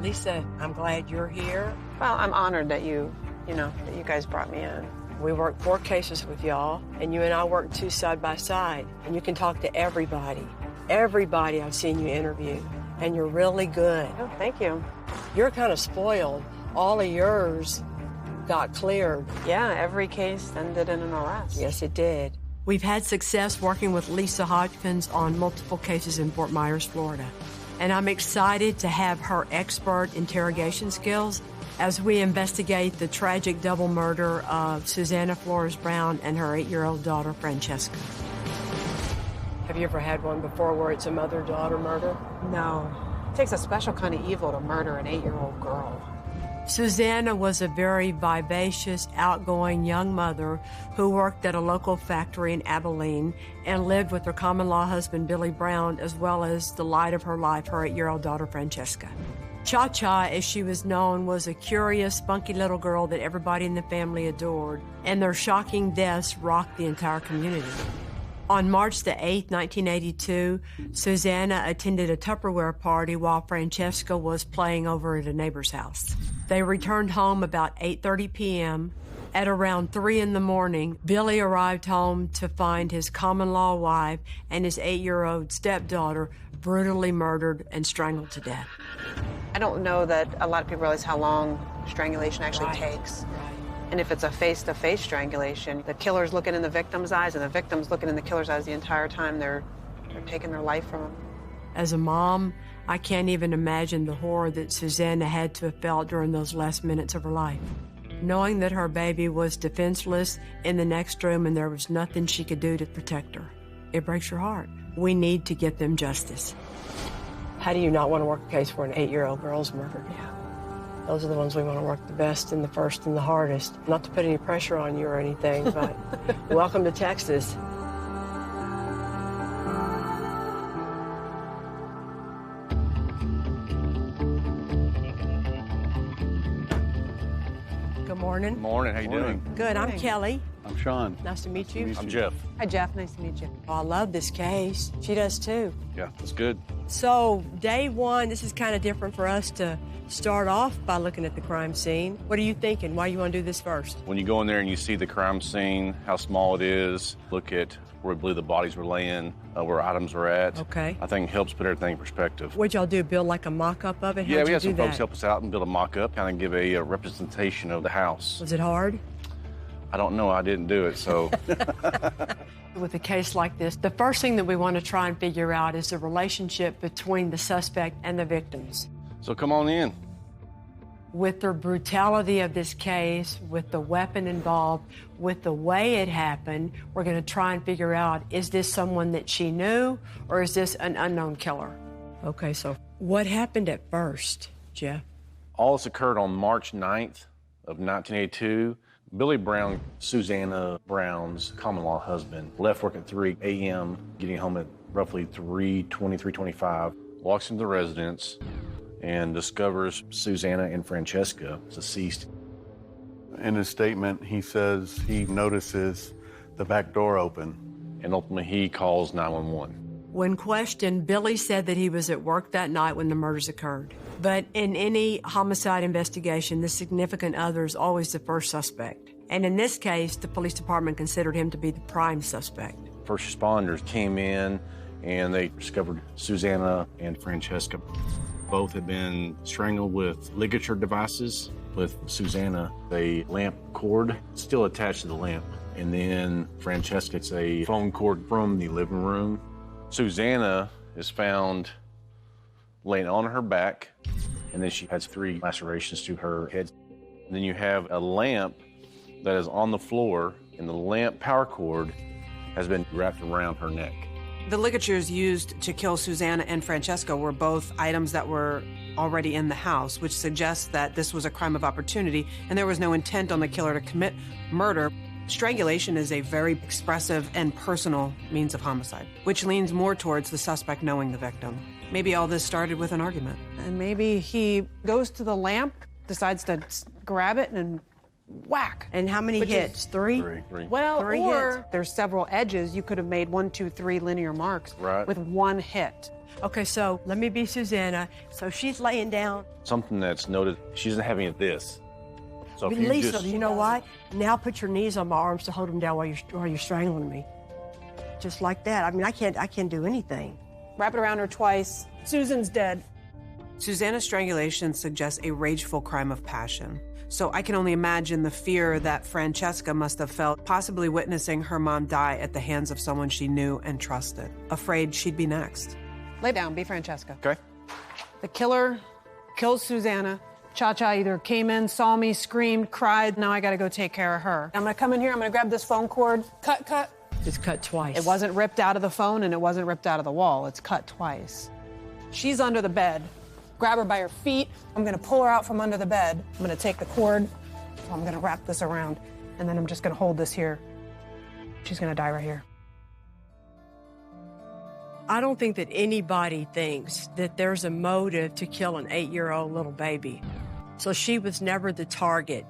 Lisa, I'm glad you're here. Well, I'm honored that you guys brought me in. We worked 4 cases with y'all, and you and I worked 2 side by side. And you can talk to everybody. Everybody I've seen you interview. And you're really good. Oh, thank you. You're kind of spoiled. All of yours got cleared. Yeah, every case ended in an arrest. Yes, it did. We've had success working with Lisa Hodgkins on multiple cases in Fort Myers, Florida. And I'm excited to have her expert interrogation skills as we investigate the tragic double murder of Susanna Flores Brown and her 8-year-old daughter, Francesca. Have you ever had one before where it's a mother-daughter murder? No. It takes a special kind of evil to murder an 8-year-old girl. Susanna was a very vivacious, outgoing young mother who worked at a local factory in Abilene and lived with her common-law husband, Billy Brown, as well as the light of her life, her 8-year-old daughter, Francesca. Cha-Cha, as she was known, was a curious, spunky little girl that everybody in the family adored, and their shocking deaths rocked the entire community. On March the 8th, 1982, Susanna attended a Tupperware party while Francesca was playing over at a neighbor's house. They returned home about 8:30 p.m. At around 3 in the morning, Billy arrived home to find his common-law wife and his 8-year-old stepdaughter brutally murdered and strangled to death. I don't know that a lot of people realize how long strangulation actually takes. And if it's a face-to-face strangulation, the killer's looking in the victim's eyes and the victim's looking in the killer's eyes the entire time they're taking their life from him. As a mom, I can't even imagine the horror that Susanna had to have felt during those last minutes of her life. Knowing that her baby was defenseless in the next room and there was nothing she could do to protect her. It breaks your heart. We need to get them justice. How do you not want to work a case where an 8-year-old girl's murdered? Yeah. Those are the ones we want to work the best and the first and the hardest. Not to put any pressure on you or anything, but welcome to Texas. Good morning. Good morning. How you doing? Good. I'm Kelly. I'm Sean. Nice to meet you. I'm Jeff. Hi, Jeff. Nice to meet you. Oh, I love this case. She does too. Yeah, that's good. So, day one, this is kind of different for us to start off by looking at the crime scene. What are you thinking? Why do you want to do this first? When you go in there and you see the crime scene, how small it is, look at where we believe the bodies were laying, where items were at. Okay. I think it helps put everything in perspective. What'd y'all do, build like a mock-up of it? Yeah, How'd we you had some do folks that? help us out and build a mock-up, kind of give a representation of the house. Was it hard? I don't know. I didn't do it, so. With a case like this, the first thing that we want to try and figure out is the relationship between the suspect and the victims. So come on in. With the brutality of this case, with the weapon involved, with the way it happened, we're going to try and figure out, is this someone that she knew or is this an unknown killer? Okay, so what happened at first, Jeff? All this occurred on March 9th of 1982. Billy Brown, Susanna Brown's common-law husband, left work at 3 a.m., getting home at roughly 3:20, 3:25, walks into the residence and discovers Susanna and Francesca deceased. In his statement, he says he notices the back door open. And ultimately, he calls 911. When questioned, Billy said that he was at work that night when the murders occurred. But in any homicide investigation, the significant other is always the first suspect. And in this case, the police department considered him to be the prime suspect. First responders came in and they discovered Susanna and Francesca. Both had been strangled with ligature devices. With Susanna, a lamp cord still attached to the lamp. And then Francesca, it's a phone cord from the living room. Susanna is found laying on her back, and then she has 3 lacerations to her head. And then you have a lamp that is on the floor, and the lamp power cord has been wrapped around her neck. The ligatures used to kill Susanna and Francesca were both items that were already in the house, which suggests that this was a crime of opportunity and there was no intent on the killer to commit murder. Strangulation is a very expressive and personal means of homicide, which leans more towards the suspect knowing the victim. Maybe all this started with an argument. And maybe he goes to the lamp, decides to grab it and whack. And how many hits? Three? Three. Well, Three or hits. there's several edges. You could have made 1, 2, 3 linear marks Right. with one hit. Okay, so let me be Susanna. So she's laying down. Something that's noted, she doesn't have any of this. So if Lisa, you you know what? Now put your knees on my arms to hold them down while you're strangling me. Just like that. I mean, I can't do anything. Wrap it around her twice. Susan's dead. Susanna's strangulation suggests a rageful crime of passion. So I can only imagine the fear that Francesca must have felt, possibly witnessing her mom die at the hands of someone she knew and trusted, afraid she'd be next. Lay down, be Francesca. Okay. The killer kills Susanna. Cha-Cha either came in, saw me, screamed, cried. Now I gotta go take care of her. I'm gonna come in here, I'm gonna grab this phone cord. Cut. It's cut twice. It wasn't ripped out of the phone and it wasn't ripped out of the wall. It's cut twice. She's under the bed. Grab her by her feet. I'm gonna pull her out from under the bed. I'm gonna take the cord. I'm gonna wrap this around and then I'm just gonna hold this here. She's gonna die right here. I don't think that anybody thinks that there's a motive to kill an 8-year-old little baby. So she was never the target.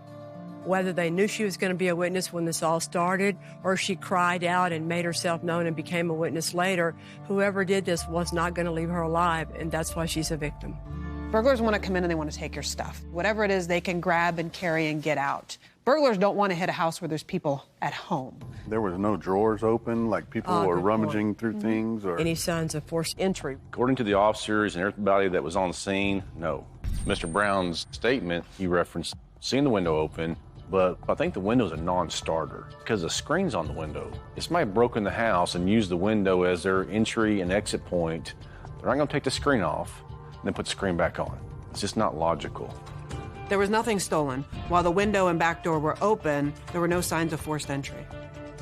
Whether they knew she was going to be a witness when this all started, or she cried out and made herself known and became a witness later, whoever did this was not going to leave her alive, and that's why she's a victim. Burglars want to come in and they want to take your stuff. Whatever it is, they can grab and carry and get out. Burglars don't want to hit a house where there's people at home. There was no drawers open, like people were good rummaging through things, or Any signs of forced entry? According to the officers and everybody that was on the scene, no. Mr. Brown's statement, he referenced seeing the window open, but I think the window's a non-starter because the screen's on the window. If somebody broke in the house and used the window as their entry and exit point, they're not going to take the screen off and then put the screen back on. It's just not logical. There was nothing stolen. While the window and back door were open, there were no signs of forced entry.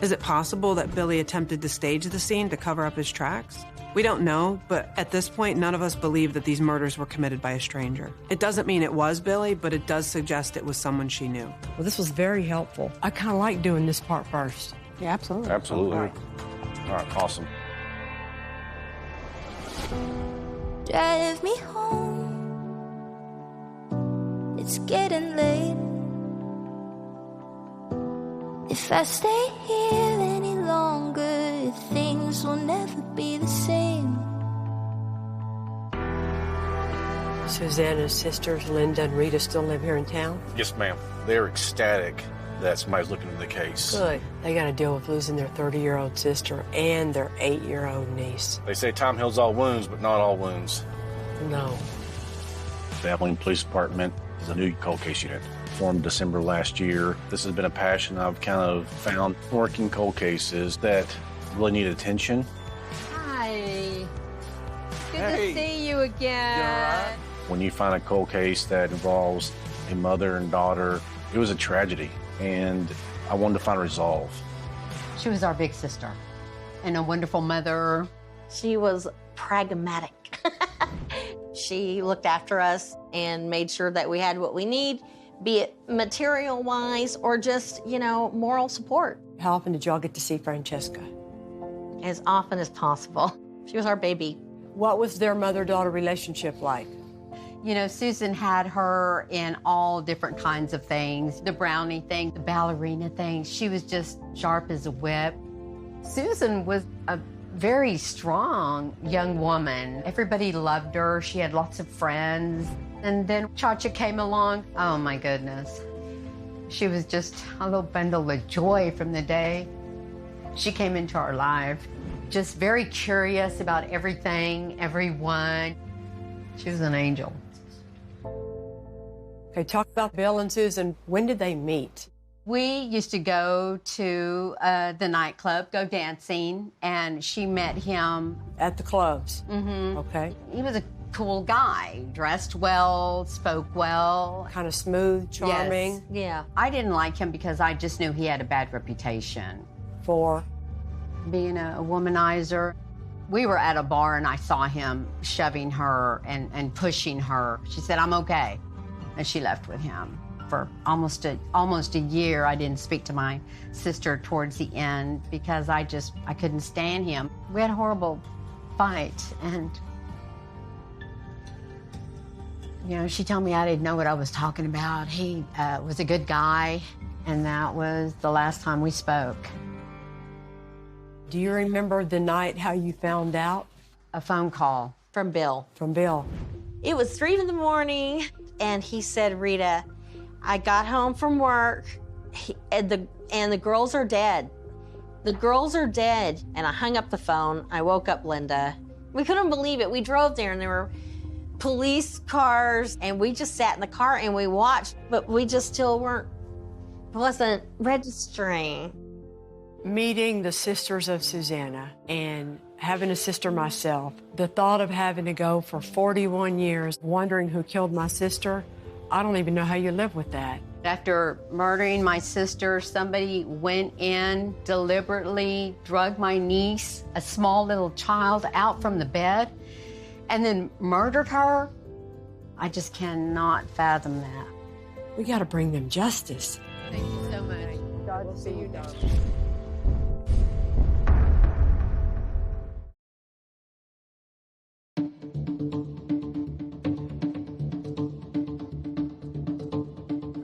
Is it possible that Billy attempted to stage the scene to cover up his tracks? We don't know, but at this point, none of us believe that these murders were committed by a stranger. It doesn't mean it was Billy, but it does suggest it was someone she knew. Well, this was very helpful. I kind of like doing this part first. Yeah, absolutely. Absolutely. All right. All right, awesome. Drive me home. It's getting late. If I stay here any longer, things will never be the same. Susanna's sisters, Linda and Rita, still live here in town? Yes, ma'am. They're ecstatic that somebody's looking into the case. Good. They got to deal with losing their 30-year-old sister and their 8-year-old niece. They say time heals all wounds, but not all wounds. No. The Abilene Police Department is a new cold case unit, formed December last year. This has been a passion I've kind of found working cold cases that really need attention. Hi. Good to see you again. When you find a cold case that involves a mother and daughter, it was a tragedy, and I wanted to find a resolve. She was our big sister and a wonderful mother. She was pragmatic. She looked after us and made sure that we had what we need, be it material-wise or just, moral support. How often did y'all get to see Francesca? As often as possible. She was our baby. What was their mother-daughter relationship like? You know, Susan had her in all different kinds of things. The brownie thing, the ballerina thing. She was just sharp as a whip. Susan was a very strong young woman. Everybody loved her. She had lots of friends. And then Cha-Cha came along. Oh my goodness. She was just a little bundle of joy from the day she came into our life. Just very curious about everything, everyone. She was an angel. Okay, talk about Bill and Susan. When did they meet? We used to go to the nightclub, go dancing, and she met him. At the clubs? Mm-hmm. Okay. He was a cool guy, dressed well, spoke well. Kind of smooth, charming? Yes. Yeah. I didn't like him because I just knew he had a bad reputation. For? Being a womanizer. We were at a bar and I saw him shoving her and pushing her. She said, "I'm okay." And she left with him. For almost a year, I didn't speak to my sister towards the end because I couldn't stand him. We had a horrible fight, and she told me I didn't know what I was talking about. He was a good guy. And that was the last time we spoke. Do you remember the night how you found out? A phone call. From Bill. From Bill. It was 3 a.m, and he said, Rita, I got home from work, and the girls are dead. The girls are dead. And I hung up the phone. I woke up Linda. We couldn't believe it. We drove there, and there were police cars, and we just sat in the car and we watched, but we just still wasn't registering. Meeting the sisters of Susanna and having a sister myself, the thought of having to go for 41 years wondering who killed my sister, I don't even know how you live with that. After murdering my sister, somebody went in, deliberately drugged my niece, a small little child, out from the bed, and then murdered her. I just cannot fathom that. We got to bring them justice. Thank you so much. God see you, darling.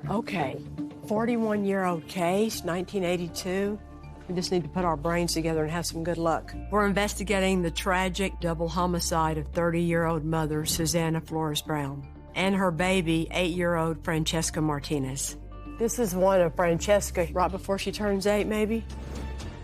Okay, 41-year-old case, 1982. We just need to put our brains together and have some good luck. We're investigating the tragic double homicide of 30-year-old mother Susanna Flores Brown and her baby, 8-year-old Francesca Martinez. This is one of Francesca right before she turns 8, maybe.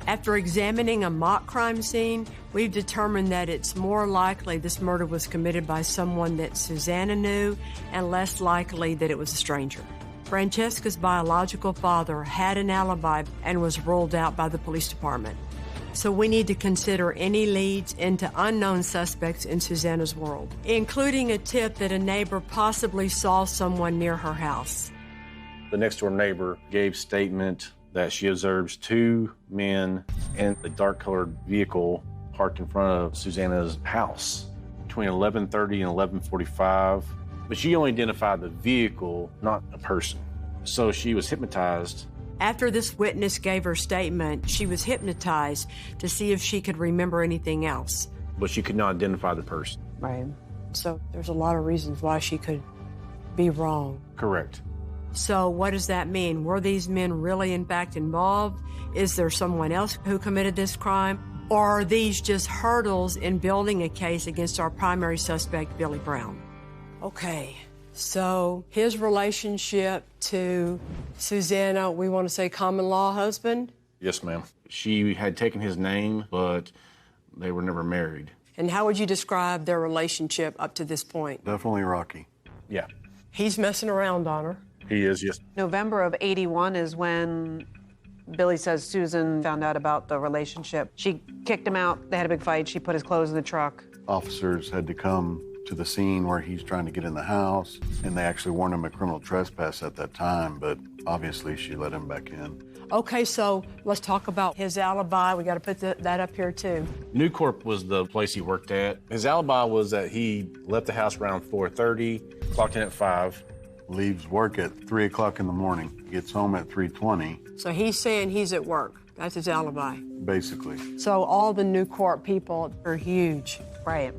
After examining a mock crime scene, we've determined that it's more likely this murder was committed by someone that Susanna knew and less likely that it was a stranger. Francesca's biological father had an alibi and was ruled out by the police department. So we need to consider any leads into unknown suspects in Susanna's world, including a tip that a neighbor possibly saw someone near her house. The next-door neighbor gave statement that she observes 2 men in a dark-colored vehicle parked in front of Susanna's house between 11:30 and 11:45. But she only identified the vehicle, not a person. So she was hypnotized. After this witness gave her statement, she was hypnotized to see if she could remember anything else. But she could not identify the person. Right. So there's a lot of reasons why she could be wrong. Correct. So what does that mean? Were these men really in fact involved? Is there someone else who committed this crime? Or are these just hurdles in building a case against our primary suspect, Billy Brown? Okay, so his relationship to Susanna, we want to say common law husband? Yes, ma'am. She had taken his name, but they were never married. And how would you describe their relationship up to this point? Definitely rocky. Yeah. He's messing around on her. He is, yes. November of 81 is when Billy says Susan found out about the relationship. She kicked him out. They had a big fight. She put his clothes in the truck. Officers had to come to the scene where he's trying to get in the house, and they actually warned him of criminal trespass at that time, but obviously she let him back in. Okay, so let's talk about his alibi. We got to put that up here too. Newcorp was the place he worked at. His alibi was that he left the house around 4:30, clocked in at 5. Leaves work at 3 o'clock in the morning, gets home at 3:20. So he's saying he's at work. That's his alibi. Basically. So all the Newcorp people are huge. Right.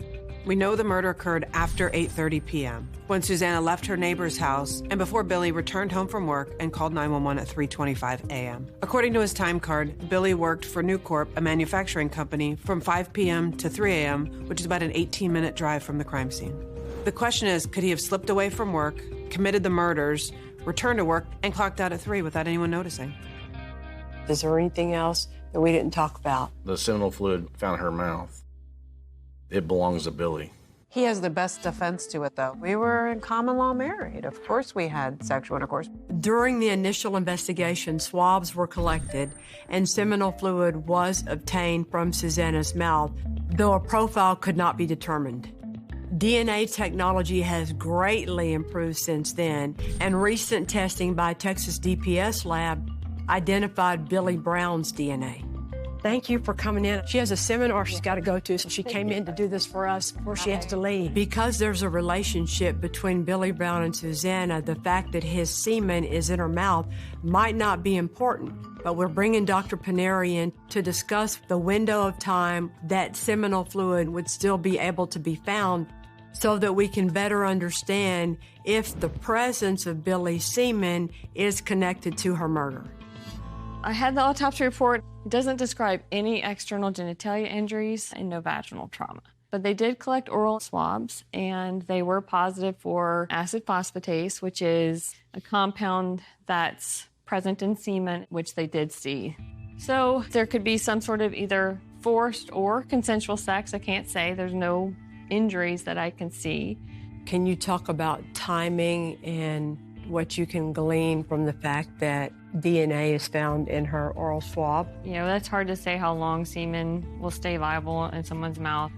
We know the murder occurred after 8:30 p.m., when Susanna left her neighbor's house and before Billy returned home from work and called 911 at 3:25 a.m. According to his time card, Billy worked for Newcorp, a manufacturing company, from 5 p.m. to 3 a.m., which is about an 18-minute drive from the crime scene. The question is, could he have slipped away from work, committed the murders, returned to work, and clocked out at 3 without anyone noticing? Is there anything else that we didn't talk about? The seminal fluid found in her mouth. It belongs to Billy. He has the best defense to it, though. We were in common law married. Of course we had sexual intercourse. During the initial investigation, swabs were collected and seminal fluid was obtained from Susanna's mouth, though a profile could not be determined. DNA technology has greatly improved since then, and recent testing by Texas DPS lab identified Billy Brown's DNA. Thank you for coming in. She has a seminar she's got to go to, so she came in to do this for us before she has to leave. Because there's a relationship between Billy Brown and Susanna, the fact that his semen is in her mouth might not be important. But we're bringing Dr. Paneri in to discuss the window of time that seminal fluid would still be able to be found. so that we can better understand if the presence of Billy's semen is connected to her murder. I had the autopsy report. It doesn't describe any external genitalia injuries and no vaginal trauma. But they did collect oral swabs, and they were positive for acid phosphatase, which is a compound that's present in semen, which they did see. So there could be some sort of either forced or consensual sex. I can't say. There's no injuries that I can see. Can you talk about timing and what you can glean from the fact that DNA is found in her oral swab? You know, that's hard to say how long semen will stay viable in someone's mouth.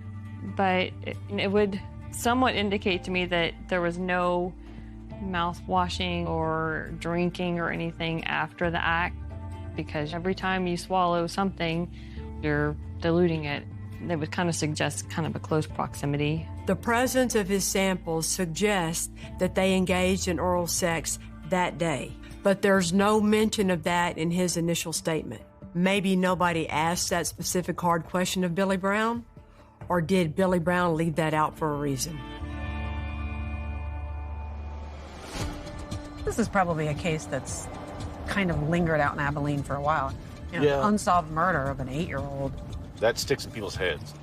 But it would somewhat indicate to me that there was no mouth washing or drinking or anything after the act, because every time you swallow something, you're diluting it. That would kind of suggest kind of a close proximity. The presence of his samples suggests that they engaged in oral sex that day, but there's no mention of that in his initial statement. Maybe nobody asked that specific hard question of Billy Brown, or did Billy Brown leave that out for a reason? This is probably a case that's kind of lingered out in Abilene for a while. You know, Yeah. Unsolved murder of an 8-year-old. That sticks in people's heads.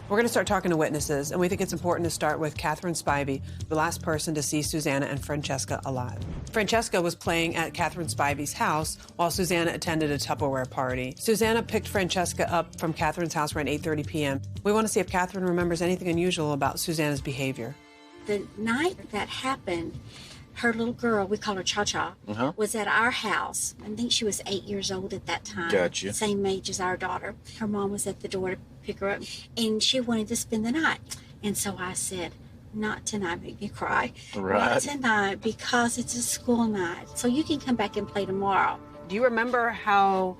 We're going to start talking to witnesses, and we think it's important to start with Catherine Spivey, the last person to see Susanna and Francesca alive. Francesca was playing at Catherine Spivey's house while Susanna attended a Tupperware party. Susanna picked Francesca up from Catherine's house around 8:30 p.m. We want to see if Catherine remembers anything unusual about Susanna's behavior. The night that happened, her little girl, we call her Cha-Cha, was at our house. I think she was 8 years old at that time. Gotcha. Same age as our daughter. Her mom was at the door to pick her up, and she wanted to spend the night. And so I said, not tonight, make me cry. Right. Not tonight, because it's a school night. So you can come back and play tomorrow. Do you remember how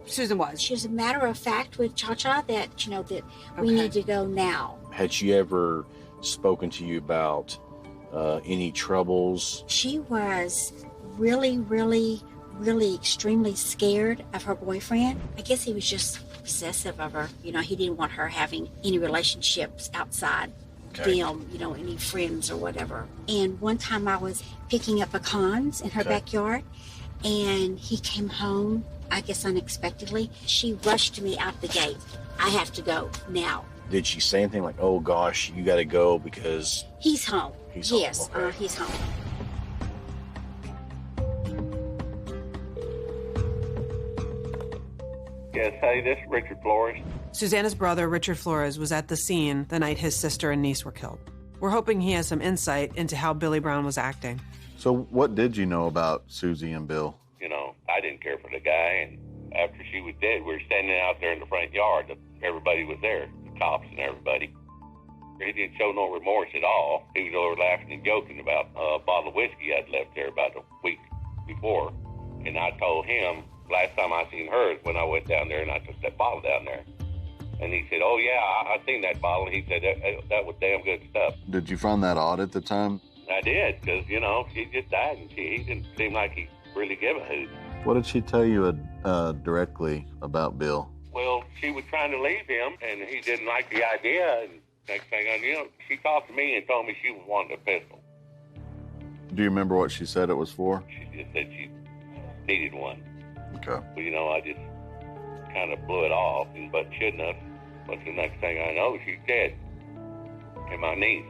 Susan was? She was a matter of fact with Cha-Cha that, you know, that we need to go now. Had she ever spoken to you about any troubles? She was really, really, really extremely scared of her boyfriend. I guess he was just possessive of her. You know, he didn't want her having any relationships outside them, you know, any friends or whatever. And one time I was picking up pecans in her backyard, and he came home, I guess unexpectedly. She rushed me out the gate. I have to go now. Did she say anything like, oh gosh, you gotta go because... He's home. He's home, yes, okay. He's home. Yes, hey, this is Richard Flores. Susanna's brother, Richard Flores, was at the scene the night his sister and niece were killed. We're hoping he has some insight into how Billy Brown was acting. So what did you know about Susie and Bill? You know, I didn't care for the guy, and after she was dead, we were standing out there in the front yard. Everybody was there, the cops and everybody. He didn't show no remorse at all. He was over laughing and joking about a bottle of whiskey I'd left there about a week before. And I told him, last time I seen her is when I went down there and I took that bottle down there. And he said, oh yeah, I seen that bottle. He said, that was damn good stuff. Did you find that odd at the time? I did, because, you know, she just died and he didn't seem like he really gave a hoot. What did she tell you directly about Bill? Well, she was trying to leave him, and he didn't like the idea. And next thing I knew, she talked to me and told me she was wanting a pistol. Do you remember what she said it was for? She just said she needed one. Okay. But, you know, I just kind of blew it off, but shouldn't have. But the next thing I know, she's dead in my niece.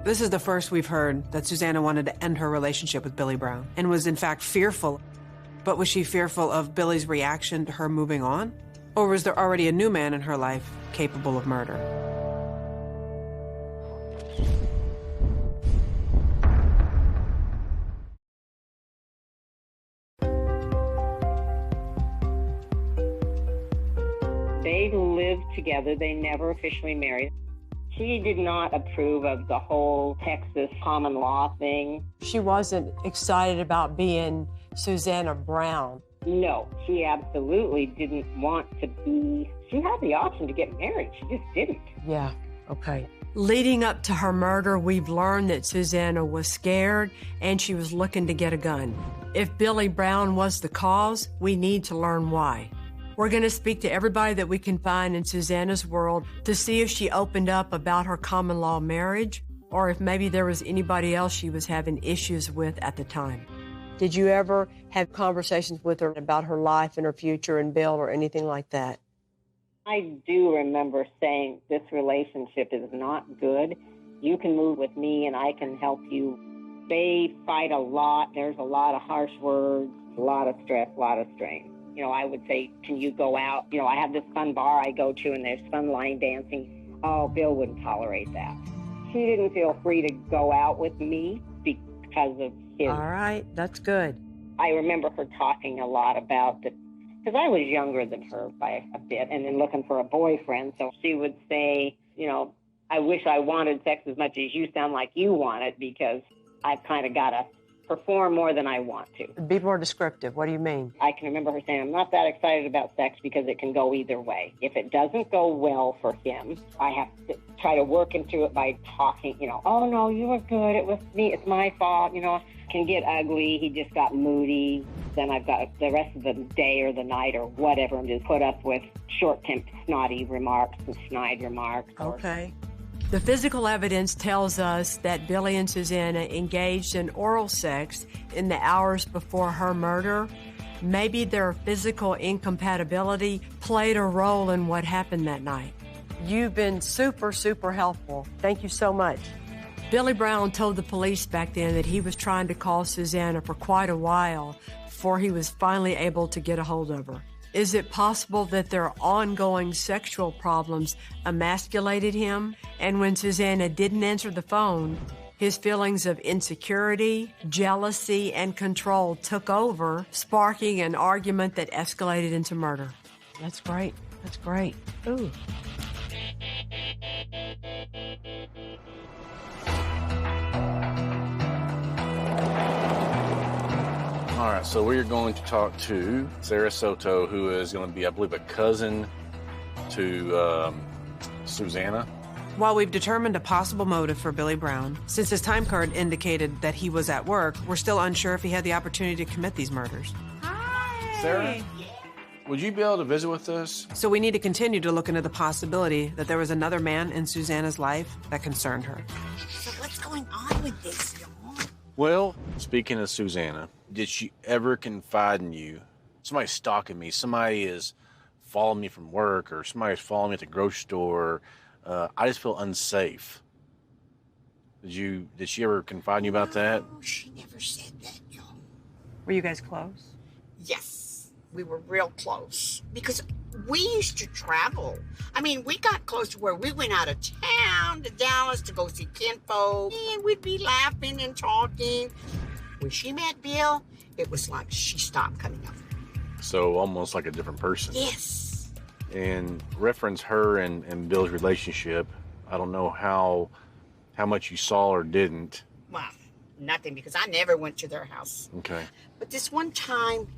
This is the first we've heard that Susanna wanted to end her relationship with Billy Brown and was in fact fearful. But was she fearful of Billy's reaction to her moving on? Or was there already a new man in her life capable of murder? They lived together. They never officially married. She did not approve of the whole Texas common law thing. She wasn't excited about being Susanna Brown. No, she absolutely didn't want to be. She had the option to get married. She just didn't. Yeah, okay. Leading up to her murder, we've learned that Susanna was scared and she was looking to get a gun. If Billy Brown was the cause, we need to learn why. We're going to speak to everybody that we can find in Susanna's world to see if she opened up about her common law marriage or if maybe there was anybody else she was having issues with at the time. Did you ever have conversations with her about her life and her future and Bill or anything like that? I do remember saying, this relationship is not good. You can move with me and I can help you. They fight a lot. There's a lot of harsh words, a lot of stress, a lot of strain. You know, I would say, can you go out? You know, I have this fun bar I go to and there's fun line dancing. Oh, Bill wouldn't tolerate that. She didn't feel free to go out with me because of his. All right, that's good. I remember her talking a lot about the, because I was younger than her by a bit and then looking for a boyfriend. So she would say, you know, I wish I wanted sex as much as you sound like you want it because I've kind of got to perform more than I want to. Be more descriptive. What do you mean? I can remember her saying, I'm not that excited about sex because it can go either way. If it doesn't go well for him, I have to try to work into it by talking, you know, oh, no, you were good. It was me. It's my fault. You know, it can get ugly. He just got moody. Then I've got the rest of the day or the night or whatever and just put up with short-tempered, snotty remarks and snide remarks. Okay. The physical evidence tells us that Billy and Susanna engaged in oral sex in the hours before her murder. Maybe their physical incompatibility played a role in what happened that night. You've been super, super helpful. Thank you so much. Billy Brown told the police back then that he was trying to call Susanna for quite a while before he was finally able to get a hold of her. Is it possible that their ongoing sexual problems emasculated him? And when Susanna didn't answer the phone, his feelings of insecurity, jealousy, and control took over, sparking an argument that escalated into murder. That's great. That's great. Ooh. All right, so we're going to talk to Sarah Soto, who is going to be, I believe, a cousin to Susanna. While we've determined a possible motive for Billy Brown, since his time card indicated that he was at work, we're still unsure if he had the opportunity to commit these murders. Hi. Sarah, would you be able to visit with us? So we need to continue to look into the possibility that there was another man in Susanna's life that concerned her. So what's going on with this, y'all? Well, speaking of Susanna, did she ever confide in you? Somebody's stalking me. Somebody is following me from work, or somebody's following me at the grocery store. I just feel unsafe. Did she ever confide in you about that? No, she never said that, y'all. Were you guys close? Yes, we were real close because we used to travel. I mean, we got close to where we went out of town to Dallas to go see kinfolk, and we'd be laughing and talking. When she met Bill, it was like she stopped coming up. So almost like a different person. Yes. And reference her and Bill's relationship. I don't know how much you saw or didn't. Well, nothing, because I never went to their house. Okay. But this one time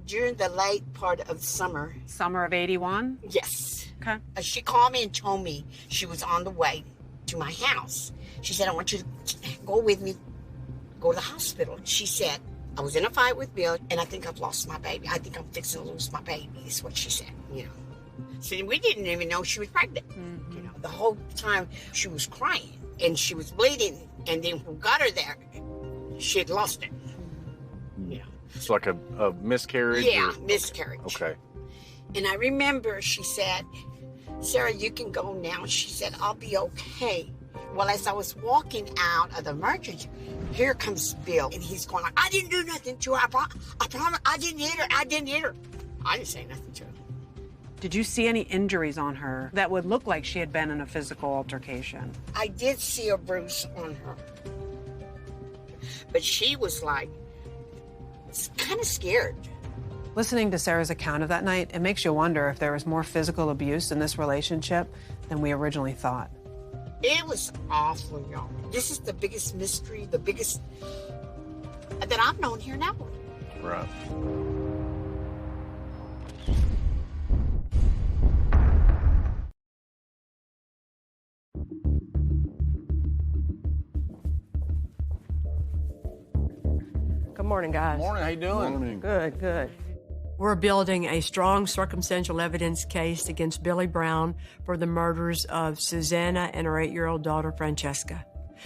during the late part of summer. Summer of 81? Yes. Okay. She called me and told me she was on the way to my house. She said, I want you to go with me, go to the hospital. She said, I was in a fight with Bill, and I think I've lost my baby. I think I'm fixing to lose my baby, is what she said, you know. So we didn't even know she was pregnant. Mm-hmm. You know, the whole time she was crying, and she was bleeding, and then who got her there, she had lost it. You know. It's like a miscarriage? Yeah, miscarriage. Okay. And I remember she said, Sarah, you can go now. She said, I'll be okay. Well, as I was walking out of the emergency, here comes Bill, and he's going like, I didn't do nothing to her. I promise, I didn't hit her. I didn't say nothing to her. Did you see any injuries on her that would look like she had been in a physical altercation? I did see a bruise on her. But she was like, kind of scared. Listening to Sarah's account of that night, it makes you wonder if there was more physical abuse in this relationship than we originally thought. It was awful, y'all. This is the biggest mystery, the biggest that I've known here now. Right. Good morning, guys. Morning, how you doing? Morning. Good, good. We're building a strong circumstantial evidence case against Billy Brown for the murders of Susanna and her 8-year-old daughter, Francesca.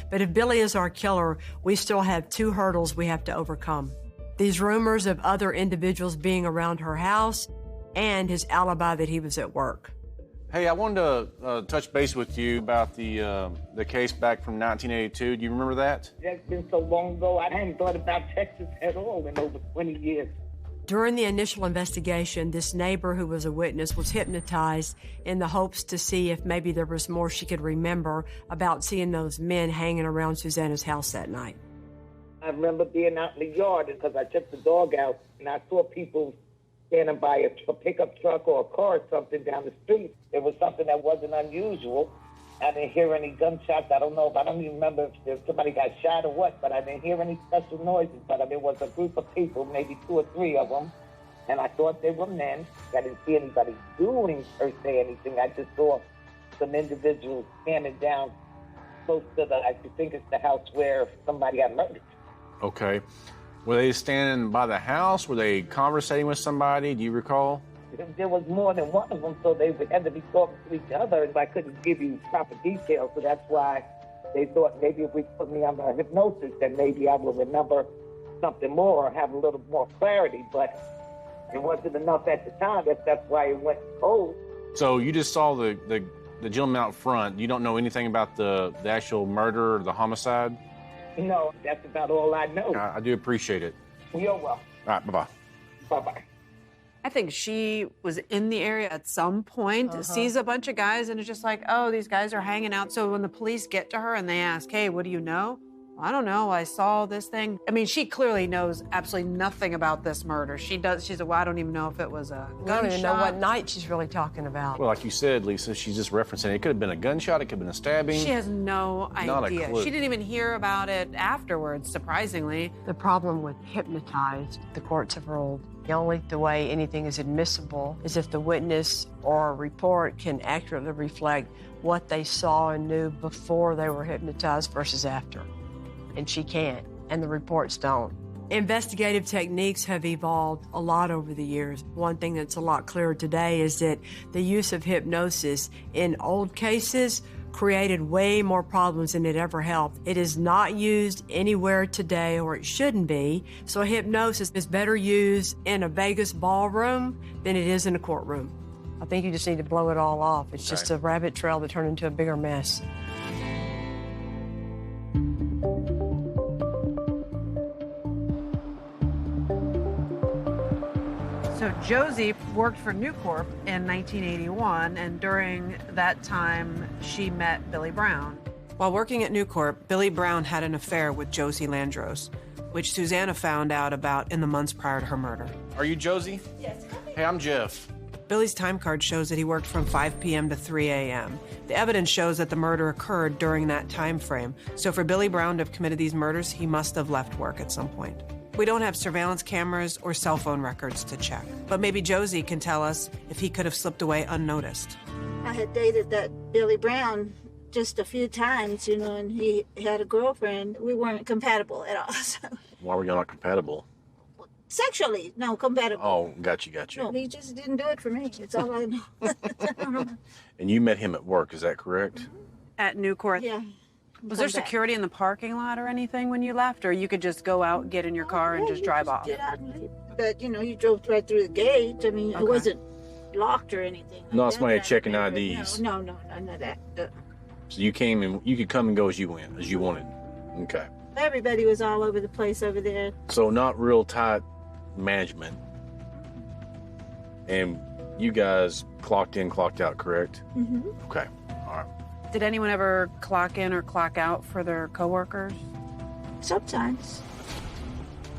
But if Billy is our killer, we still have 2 hurdles we have to overcome. These rumors of other individuals being around her house and his alibi that he was at work. Hey, I wanted to touch base with you about the case back from 1982. Do you remember that? That's been so long ago, I hadn't thought about Texas at all in over 20 years. During the initial investigation, this neighbor who was a witness was hypnotized in the hopes to see if maybe there was more she could remember about seeing those men hanging around Susanna's house that night. I remember being out in the yard because I took the dog out and I saw people standing by a pickup truck or a car or something down the street. It was something that wasn't unusual. I didn't hear any gunshots. I don't even remember if somebody got shot or what, but I didn't hear any special noises. But it was a group of people, maybe 2 or 3 of them, and I thought they were men. I didn't see anybody doing per se anything. I just saw some individuals standing down close to I think it's the house where somebody got murdered. Okay. Were they standing by the house? Were they conversating with somebody? Do you recall? There was more than one of them, so they had to be talking to each other, and I couldn't give you proper details, so that's why they thought maybe if we put me under hypnosis, then maybe I will remember something more or have a little more clarity, but it wasn't enough at the time. That's why it went cold. So you just saw the gentleman out front. You don't know anything about the actual murder or the homicide? No, that's about all I know. I do appreciate it. You're welcome. All right, bye-bye. Bye-bye. I think she was in the area at some point, sees a bunch of guys, and is just like, oh, these guys are hanging out. So when the police get to her and they ask, hey, what do you know? Well, I don't know. I saw this thing. I mean, she clearly knows absolutely nothing about this murder. She's like, well, I don't even know if it was a gunshot. I don't even know what night she's really talking about. Well, like you said, Lisa, she's just referencing it. Could have been a gunshot. It could have been a stabbing. She has no Not idea. a clue. She didn't even hear about it afterwards, surprisingly. The problem with hypnotized, the courts have ruled, the only way anything is admissible is if the witness or report can accurately reflect what they saw and knew before they were hypnotized versus after. And she can't, and the reports don't. Investigative techniques have evolved a lot over the years. One thing that's a lot clearer today is that the use of hypnosis in old cases created way more problems than it ever helped. It is not used anywhere today, or it shouldn't be, so hypnosis is better used in a Vegas ballroom than it is in a courtroom. I think you just need to blow it all off. It's just a rabbit trail that turned into a bigger mess. So Josie worked for New Corp in 1981, and during that time, she met Billy Brown. While working at New Corp, Billy Brown had an affair with Josie Landros, which Susanna found out about in the months prior to her murder. Are you Josie? Yes. Hey, I'm Jeff. Billy's time card shows that he worked from 5 p.m. to 3 a.m. The evidence shows that the murder occurred during that time frame. So for Billy Brown to have committed these murders, he must have left work at some point. We don't have surveillance cameras or cell phone records to check, but maybe Josie can tell us if he could have slipped away unnoticed. I had dated that Billy Brown just a few times, and he had a girlfriend. We weren't compatible at all. So. Why were y'all not compatible? Sexually, no, compatible. Oh, got you. No, he just didn't do it for me. It's all I know. And you met him at work, is that correct? At New Corp? Yeah. Was there security in the parking lot or anything when you left, or you could just go out, get in your car, and just drive off? Get out and leave. But, you drove right through the gate. I mean, It wasn't locked or anything. No, somebody checking IDs. No, none of that. So you came and you could come and go as you wanted. Okay. Everybody was all over the place over there. So not real tight management. And you guys clocked in, clocked out, correct? Mm-hmm. Okay. All right. Did anyone ever clock in or clock out for their coworkers? Sometimes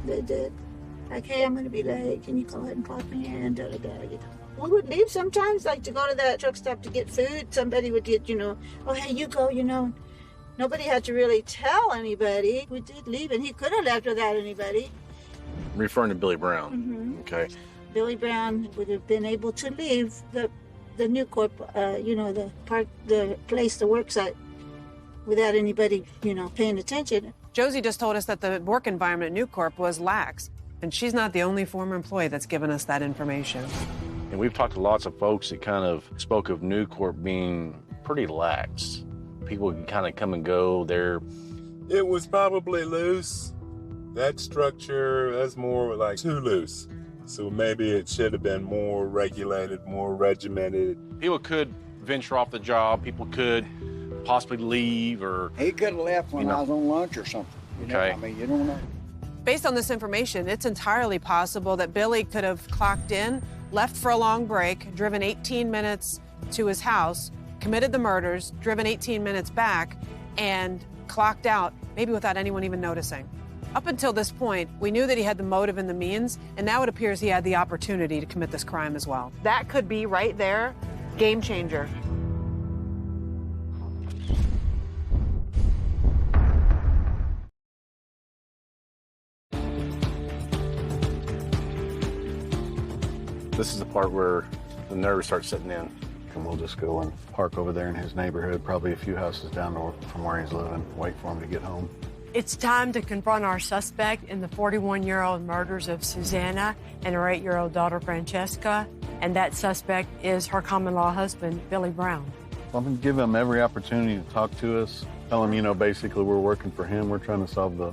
they did. Like, hey, I'm going to be late. Can you go ahead and clock me in? We would leave sometimes, like to go to that truck stop to get food. Somebody would get, oh, hey, you go, Nobody had to really tell anybody. We did leave, and he could have left without anybody. Referring to Billy Brown. Mm-hmm. Okay. Billy Brown would have been able to leave the New Corp, the place, the work site, without anybody, paying attention. Josie just told us that the work environment at New Corp was lax. And she's not the only former employee that's given us that information. And we've talked to lots of folks that kind of spoke of Newport being pretty lax. People can kind of come and go there. It was probably loose. That structure, that's more like too loose. So maybe it should have been more regulated, more regimented. People could venture off the job. People could possibly leave or... He could have left when I was on lunch or something. Okay. I mean, you don't know. Based on this information, it's entirely possible that Billy could have clocked in, left for a long break, driven 18 minutes to his house, committed the murders, driven 18 minutes back, and clocked out, maybe without anyone even noticing. Up until this point, we knew that he had the motive and the means, and now it appears he had the opportunity to commit this crime as well. That could be right there, game changer. This is the part where the nerves start setting in. And we'll just go and park over there in his neighborhood, probably a few houses down from where he's living, wait for him to get home. It's time to confront our suspect in the 41-year-old murders of Susanna and her 8-year-old daughter, Francesca. And that suspect is her common-law husband, Billy Brown. I'm going to give him every opportunity to talk to us. Tell him, basically we're working for him. We're trying to solve the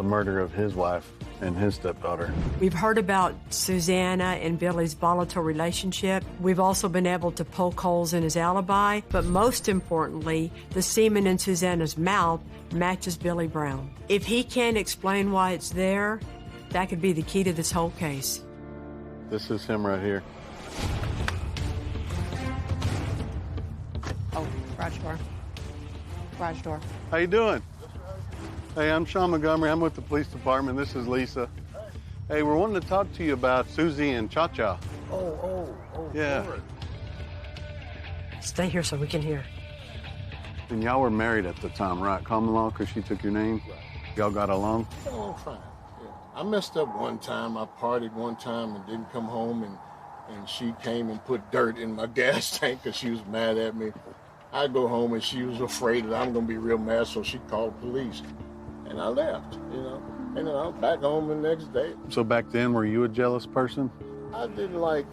murder of his wife and his stepdaughter. We've heard about Susanna and Billy's volatile relationship. We've also been able to poke holes in his alibi, but most importantly, the semen in Susanna's mouth matches Billy Brown. If he can't explain why it's there, that could be the key to this whole case. This is him right here. Oh, garage door. Garage door. How you doing? Hey, I'm Sean Montgomery. I'm with the police department. This is Lisa. Hey, we're wanting to talk to you about Susie and Cha-Cha. Oh. Yeah. Lord. Stay here so we can hear. And y'all were married at the time, right? Common law, because she took your name? Right. Y'all got along? Oh, fine. Yeah. I messed up one time. I partied one time and didn't come home, and she came and put dirt in my gas tank because she was mad at me. I go home, and she was afraid that I'm going to be real mad, so she called the police. And I left, and then I was back home the next day. So back then, were you a jealous person? I didn't like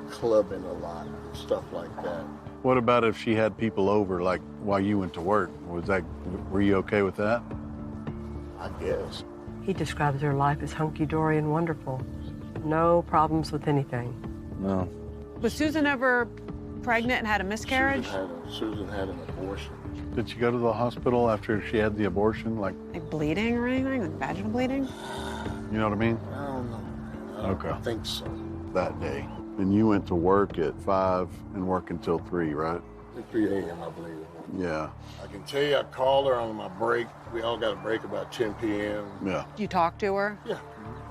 clubbing a lot, stuff like that. What about if she had people over, like while you went to work? Were you okay with that? I guess. He describes her life as hunky-dory and wonderful. No problems with anything. No. Was Susan ever pregnant and had a miscarriage? Susan had an abortion. Did she go to the hospital after she had the abortion? Like bleeding or anything? Like vaginal bleeding? You know what I mean? I don't know. Okay. I think so. That day. And you went to work at 5 and work until 3, right? At 3 a.m., I believe. Yeah. I can tell you I called her on my break. We all got a break about 10 p.m. Yeah. Did you talk to her? Yeah.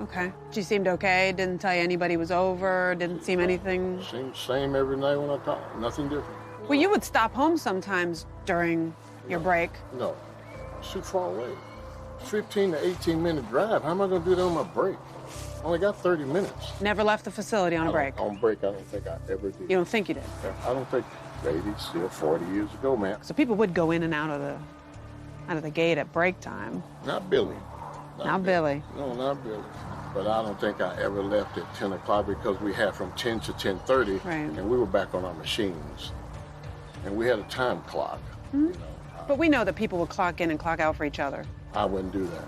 Okay. She seemed okay? Didn't tell you anybody was over? Didn't seem anything? Same every night when I called. Nothing different. Well, you would stop home sometimes during your break. No. It's too far away. 15 to 18-minute drive. How am I going to do that on my break? I only got 30 minutes. Never left the facility on a break? On break, I don't think I ever did. You don't think you did? I don't think. Maybe still 40 years ago, man. So people would go in and out of the gate at break time. Not Billy. Not Billy. No, not Billy. But I don't think I ever left at 10 o'clock because we had from 10 to 10:30, right. And we were back on our machines. And we had a time clock. Mm-hmm. But we know that people would clock in and clock out for each other. I wouldn't do that.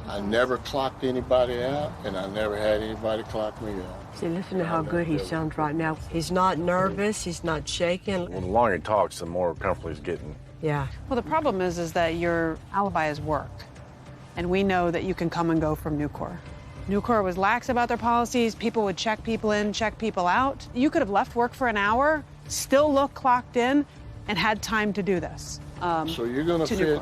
I never clocked anybody out, and I never had anybody clock me out. See, listen to how good he sounds right now. He's not nervous. He's not shaking. Well, the longer he talks, the more comfortable he's getting. Yeah. Well, the problem is that your alibi has worked. And we know that you can come and go from Nucor. Nucor was lax about their policies. People would check people in, check people out. You could have left work for an hour, still look clocked in, and had time to do this. So you're going to fit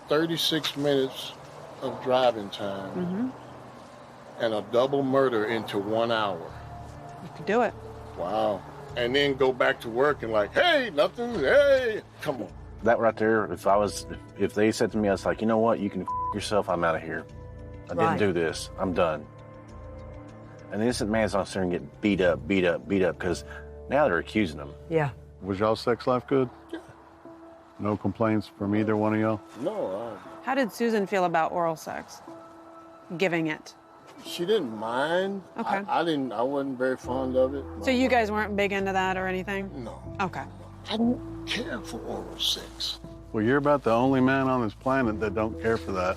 36 minutes of driving time and a double murder into 1 hour. You could do it. Wow. And then go back to work and like, hey, nothing, hey, come on. That right there, if they said to me, I was like, you know what, you can yourself, I'm out of here. I didn't do this, I'm done. And the innocent man's not sitting and get beat up, because now they're accusing him. Yeah. Was y'all's sex life good? Yeah. No complaints from either one of y'all? No. How did Susan feel about oral sex? giving it? She didn't mind. Okay. I wasn't very fond of it. So you guys weren't big into that or anything? No. Okay. I don't care for oral sex. Well, you're about the only man on this planet that don't care for that.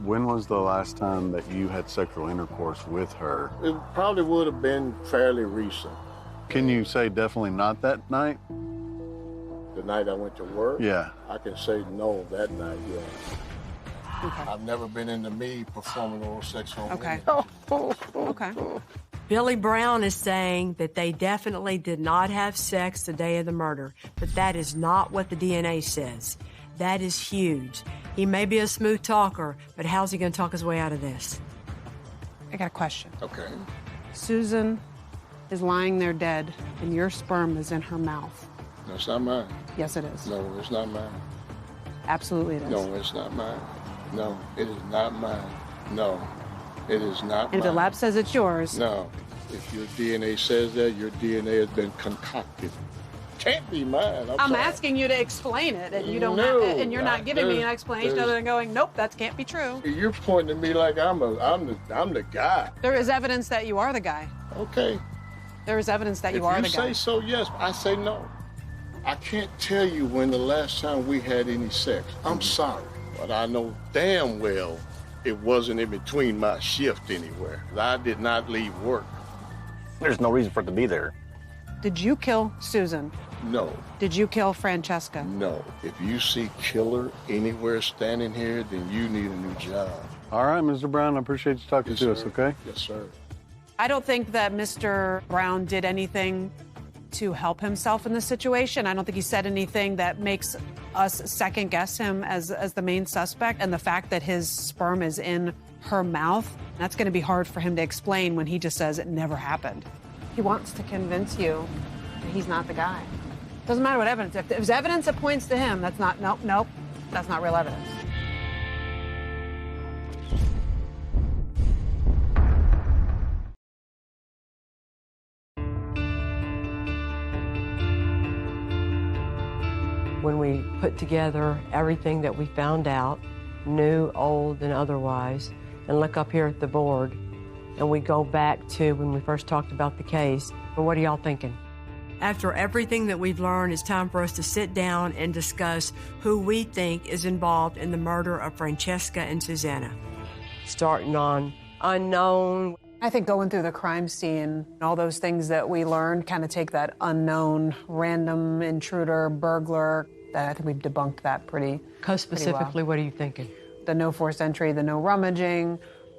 When was the last time that you had sexual intercourse with her? It probably would have been fairly recent. Can you say definitely not that night? The night I went to work? Yeah. I can say no that night, yeah. Okay. I've never been into me performing oral sex on Okay. Okay. Billy Brown is saying that they definitely did not have sex the day of the murder, but that is not what the DNA says. That is huge. He may be a smooth talker, but how's he going to talk his way out of this? I got a question. Okay. Susan is lying there dead, and your sperm is in her mouth. No, it's not mine. Yes, it is. No, it's not mine. Absolutely it is. No, it's not mine. No, it is not mine. No, it is not And if the mine. lab says it's yours. No. If your DNA says that, your DNA has been concocted. Can't be mine. I'm sorry. asking you to explain it, and you don't. No, And you're not giving me an explanation there's- other than going, "Nope, that can't be true." You're pointing at me like I'm the guy. There is evidence that you are the guy. Okay. There is evidence that If you are you the guy. say so, yes. I say no. I can't tell you when the last time we had any sex. I'm sorry, but I know damn well it wasn't in between my shift anywhere. I did not leave work. There's no reason for it to be there. Did you kill Susan? No, Did you kill Francesca? no. If you see killer anywhere standing here, then you need a new job. All right, Mr. Brown, I appreciate you talking Yes, to sir. us, okay? Yes, sir. I don't think that Mr. Brown did anything to help himself in this situation. I don't think he said anything that makes us second guess him as the main suspect. And the fact that his sperm is in her mouth, that's going to be hard for him to explain when he just says it never happened. He wants to convince you that he's not the guy. Doesn't matter what evidence. If there's evidence that points to him, that's not, nope, that's not real evidence. When we put together everything that we found out, new, old, and otherwise, and look up here at the board, and we go back to when we first talked about the case, what are y'all thinking? After everything that we've learned, it's time for us to sit down and discuss who we think is involved in the murder of Francesca and Susanna. Starting on unknown. I think going through the crime scene, all those things that we learned kind of take that unknown, random intruder, burglar. That I think we've debunked that pretty Specifically, well. what are you thinking? The no forced entry, the no rummaging.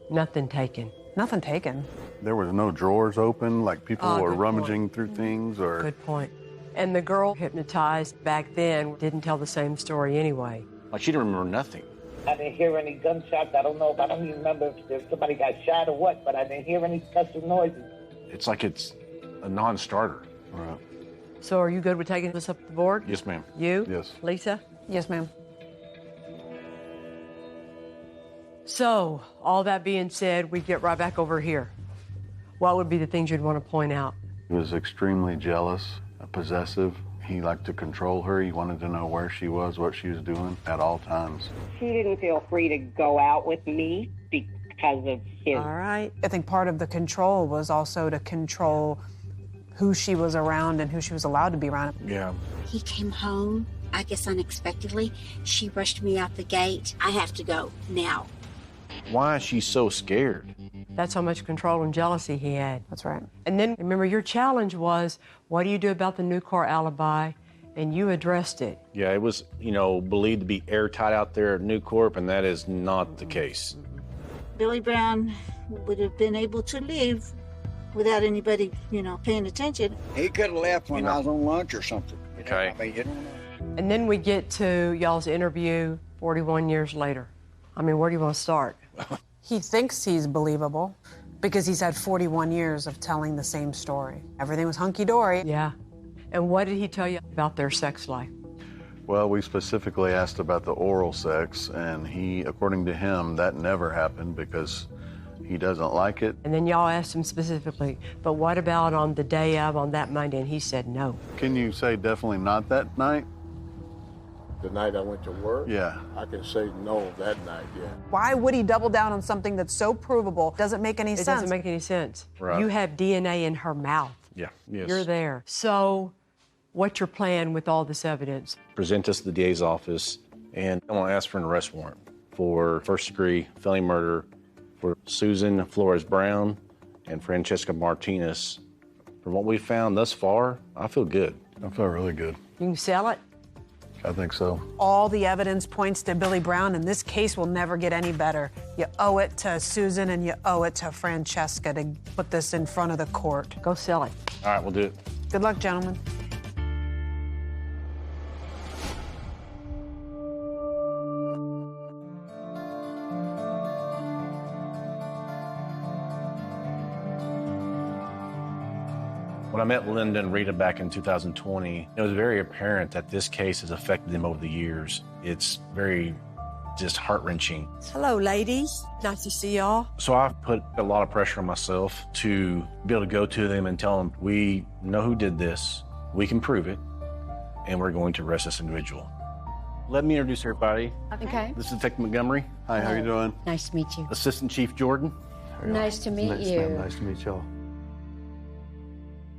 Nothing taken. Nothing taken. There was no drawers open, like people were good rummaging through things, or... Good point. And the girl hypnotized back then didn't tell the same story anyway. Like, she didn't remember nothing. I didn't hear any gunshots. I don't even remember if somebody got shot or what, but I didn't hear any special noises. It's like it's a non-starter. Right. So are you good with taking this up the board? Yes, ma'am. You? Yes. Lisa? Yes, ma'am. So, all that being said, we get right back over here. What would be the things you'd want to point out? He was extremely jealous, possessive. He liked to control her. He wanted to know where she was, what she was doing at all times. She didn't feel free to go out with me because of his. All right. I think part of the control was also to control who she was around and who she was allowed to be around. Yeah. He came home, I guess unexpectedly. She rushed me out the gate. I have to go now. Why is she so scared? That's how much control and jealousy he had. That's right. And then remember, your challenge was, what do you do about the new car alibi? And you addressed it. Yeah, it was, believed to be airtight out there at New Corp, and that is not the case. Billy Brown would have been able to live without anybody, paying attention. He could have left when I was on lunch or something. Okay. And then we get to y'all's interview 41 years later. Where do you want to start? He thinks he's believable because he's had 41 years of telling the same story. Everything was hunky-dory. Yeah. And what did he tell you about their sex life? Well, we specifically asked about the oral sex, and he, according to him, that never happened because he doesn't like it. And then y'all asked him specifically, but what about on the day of, on that Monday? And he said no. Can you say definitely not that night? the night I went to work. Yeah. I can say no that night, yeah. Why would he double down on something that's so provable? Doesn't make any sense. It doesn't make any sense. Right. You have DNA in her mouth. Yeah, yes. You're there. So, what's your plan with all this evidence? Present us to the DA's office, and I want to ask for an arrest warrant for first-degree felony murder for Susan Flores Brown and Francesca Martinez. From what we've found thus far, I feel good. I feel really good. You can sell it? I think so. All the evidence points to Billy Brown, and this case will never get any better. You owe it to Susan and you owe it to Francesca to put this in front of the court. Go sell it. All right, we'll do it. Good luck, gentlemen. When I met Linda and Rita back in 2020, it was very apparent that this case has affected them over the years. It's very just heart-wrenching. Hello, ladies. Nice to see y'all. So I've put a lot of pressure on myself to be able to go to them and tell them, we know who did this, we can prove it, and we're going to arrest this individual. Let me introduce everybody. Okay. This is Detective Montgomery. Hi, how you doing? Nice to meet you. Assistant Chief Jordan. Nice to meet you. Nice to meet y'all.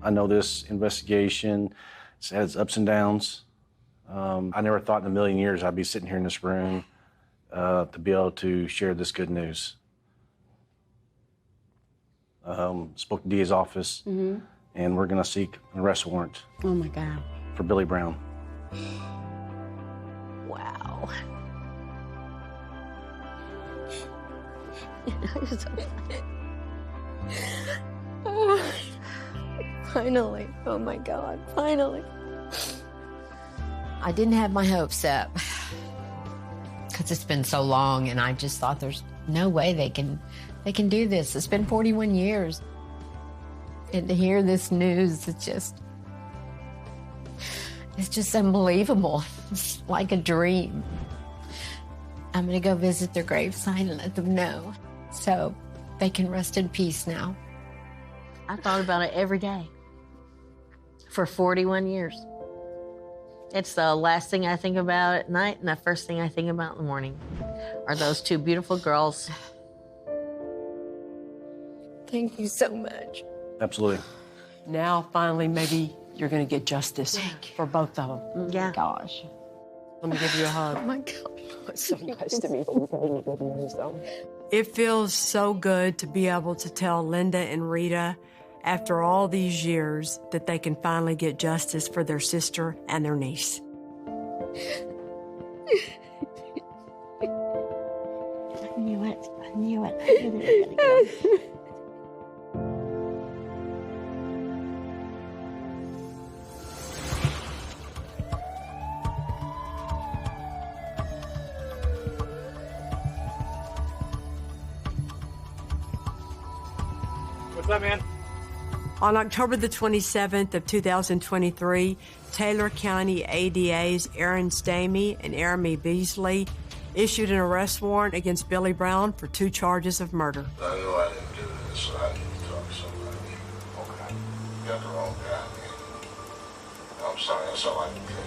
I know this investigation has ups and downs. I never thought in a million years I'd be sitting here in this room to be able to share this good news. Spoke to DA's office, and we're going to seek an arrest warrant Oh my God. for Billy Brown. Wow. Finally. Oh my God. Finally. I didn't have my hopes up because it's been so long, and I just thought there's no way they can do this. It's been 41 years. And to hear this news, it's just unbelievable. It's like a dream. I'm going to go visit their gravesite and let them know so they can rest in peace now. I thought about it every day for 41 years. It's the last thing I think about at night and the first thing I think about in the morning are those two beautiful girls. Thank you so much. Absolutely. Now, finally, maybe you're going to get justice for both of them. Yeah. Gosh. Let me give you a hug. Oh my God. It's so nice to meet you. It feels so good to be able to tell Linda and Rita, after all these years, that they can finally get justice for their sister and their niece. I knew it. I knew it. I knew they were going to get them. What's up, man? On October the 27th of 2023, Taylor County ADAs Aaron Stamey and Jeremy Beasley issued an arrest warrant against Billy Brown for 2 charges of murder. I know I didn't do this, so I need to talk to somebody. Okay. You got the wrong guy, man. I'm sorry, that's all I can tell you.